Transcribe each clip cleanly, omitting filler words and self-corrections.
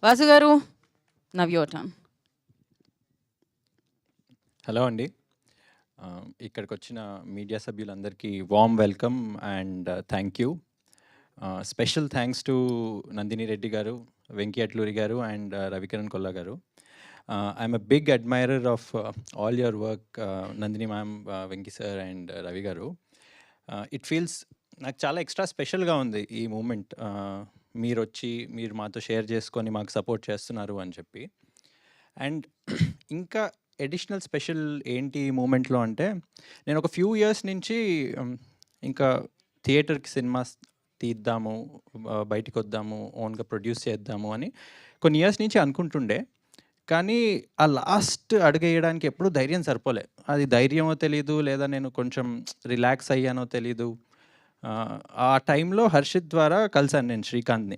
వాసు గారు, now your turn. Hello అండి. ఇక్కడికి వచ్చిన మీడియా సభ్యులందరికీ warm welcome and thank you. Special thanks to Nandini Reddy garu, Venky Atluri garu and Ravikiran Kolla garu. I'm a big admirer of all your work, Nandini ma'am, Venky sir and Ravi garu. It feels నాకు చాలా extra స్పెషల్గా ఉంది ఈ మూమెంట్. మీరు వచ్చి మీరు మాతో షేర్ చేసుకొని మాకు సపోర్ట్ చేస్తున్నారు అని చెప్పి. అండ్ ఇంకా ఎడిషనల్ స్పెషల్ ఏంటి ఈ మూమెంట్లో అంటే, నేను ఒక ఫ్యూ ఇయర్స్ నుంచి ఇంకా థియేటర్కి సినిమాస్ తీద్దాము, బయటికి వద్దాము, ఓన్గా ప్రొడ్యూస్ చేద్దాము అని కొన్ని ఇయర్స్ నుంచి అనుకుంటుండే. కానీ ఆ లాస్ట్ అడుగేయడానికి ఎప్పుడూ ధైర్యం సరిపోలే. అది ధైర్యమో తెలీదు, లేదా నేను కొంచెం రిలాక్స్ అయ్యానో తెలీదు. ఆ టైంలో హర్షిత్ ద్వారా కలిసాను నేను శ్రీకాంత్ని.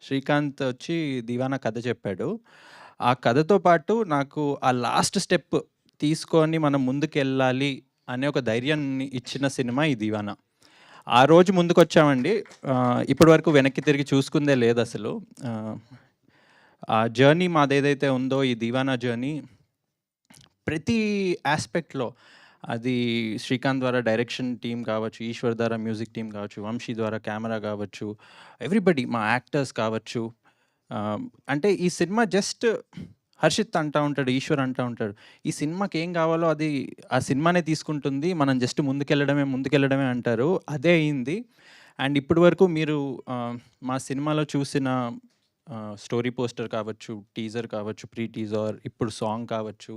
శ్రీకాంత్ వచ్చి దివానా కథ చెప్పాడు. ఆ కథతో పాటు నాకు ఆ లాస్ట్ స్టెప్ తీసుకొని మనం ముందుకెళ్ళాలి అనే ఒక ధైర్యాన్ని ఇచ్చిన సినిమా ఈ దివానా. ఆ రోజు ముందుకొచ్చామండి. ఇప్పటి వరకు వెనక్కి తిరిగి చూసుకుందే లేదు అసలు. ఆ జర్నీ మాదేదైతే ఉందో, ఈ దివానా జర్నీ ప్రతి ఆస్పెక్ట్లో, అది శ్రీకాంత్ ద్వారా డైరెక్షన్ టీమ్ కావచ్చు, ఈశ్వర్ ద్వారా మ్యూజిక్ టీమ్ కావచ్చు, వంశీ ద్వారా కెమెరా కావచ్చు, ఎవ్రీబడి, మా యాక్టర్స్ కావచ్చు. అంటే ఈ సినిమా జస్ట్ హర్షిత్ అంటూ ఉంటాడు, ఈశ్వర్ అంటూ ఉంటాడు, ఈ సినిమాకి ఏం కావాలో అది ఆ సినిమానే తీసుకుంటుంది, మనం జస్ట్ ముందుకెళ్ళడమే అంటారు. అదే అయింది. అండ్ ఇప్పటి వరకు మీరు మా సినిమాలో చూసిన స్టోరీ పోస్టర్ కావచ్చు, టీజర్ కావచ్చు, ప్రీ టీజర్, ఇప్పుడు సాంగ్ కావచ్చు,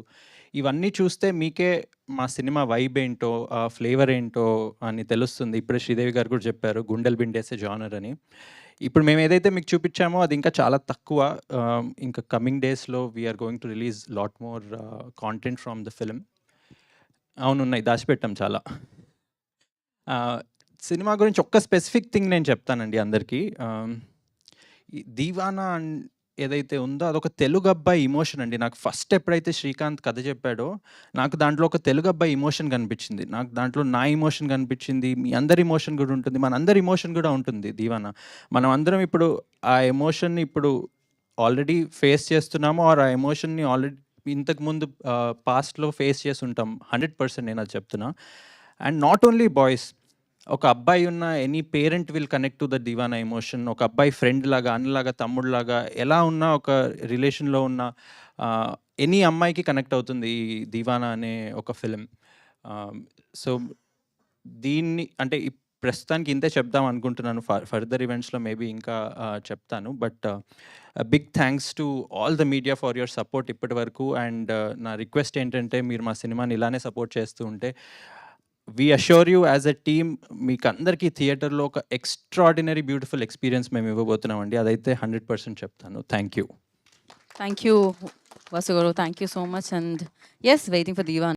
ఇవన్నీ చూస్తే మీకే మా సినిమా వైబ్ ఏంటో, ఆ ఫ్లేవర్ ఏంటో అని తెలుస్తుంది. ఇప్పుడే శ్రీదేవి గారు కూడా చెప్పారు, గుండెలు బిండేసే జానర్ అని. ఇప్పుడు మేము ఏదైతే మీకు చూపించామో అది ఇంకా చాలా తక్కువ. ఇంకా కమింగ్ డేస్లో we're going to release lot more content from the film. అవునున్నాయి, దాచిపెట్టాం చాలా. సినిమా గురించి ఒక్క స్పెసిఫిక్ థింగ్ నేను చెప్తానండి అందరికీ. ఈ దీవానా ఏదైతే ఉందో అదొక తెలుగు అబ్బాయి ఇమోషన్ అండి. నాకు ఫస్ట్ ఎప్పుడైతే శ్రీకాంత్ కథ చెప్పాడో, నాకు దాంట్లో ఒక తెలుగు అబ్బాయి ఇమోషన్ కనిపించింది. నాకు దాంట్లో నా ఇమోషన్ కనిపించింది, మీ అందరి ఇమోషన్ కూడా ఉంటుంది, మనందరి ఇమోషన్ కూడా ఉంటుంది దీవానా. మనం అందరం ఇప్పుడు ఆ ఎమోషన్ని ఇప్పుడు ఆల్రెడీ ఫేస్ చేస్తున్నాము, ఆర్ ఆ ఎమోషన్ని ఆల్రెడీ ఇంతకుముందు పాస్ట్లో ఫేస్ చేసి ఉంటాం. 100% నేను అది చెప్తున్నా. అండ్ నాట్ ఓన్లీ బాయ్స్, ఒక అబ్బాయి ఉన్న any parent will connect to the Deewana emotion. ఒక అబ్బాయి ఫ్రెండ్ లాగా, అన్నలాగా, తమ్ముడులాగా ఎలా ఉన్నా, ఒక రిలేషన్లో ఉన్న ఎనీ అమ్మాయికి కనెక్ట్ అవుతుంది ఈ దివానా అనే ఒక ఫిలిం. సో దీన్ని అంటే ప్రస్తుతానికి ఇంతే చెప్దాం అనుకుంటున్నాను. ఫర్దర్ ఈవెంట్స్లో మేబీ ఇంకా చెప్తాను. But big thanks to all the media for your support ఇప్పటి వరకు. అండ్ నా రిక్వెస్ట్ ఏంటంటే, మీరు మా సినిమాని ఇలానే సపోర్ట్ చేస్తూ ఉంటే, we assure you as a team, మీకు అందరికీ థియేటర్లో ఒక ఎక్స్ట్రాడినరీ బ్యూటిఫుల్ ఎక్స్పీరియన్స్ మేము ఇవ్వబోతున్నామండి. అదైతే 100% చెప్తాను. Thank you. Thank you Vasu garu, thank you so much. And yes, waiting for Diwana.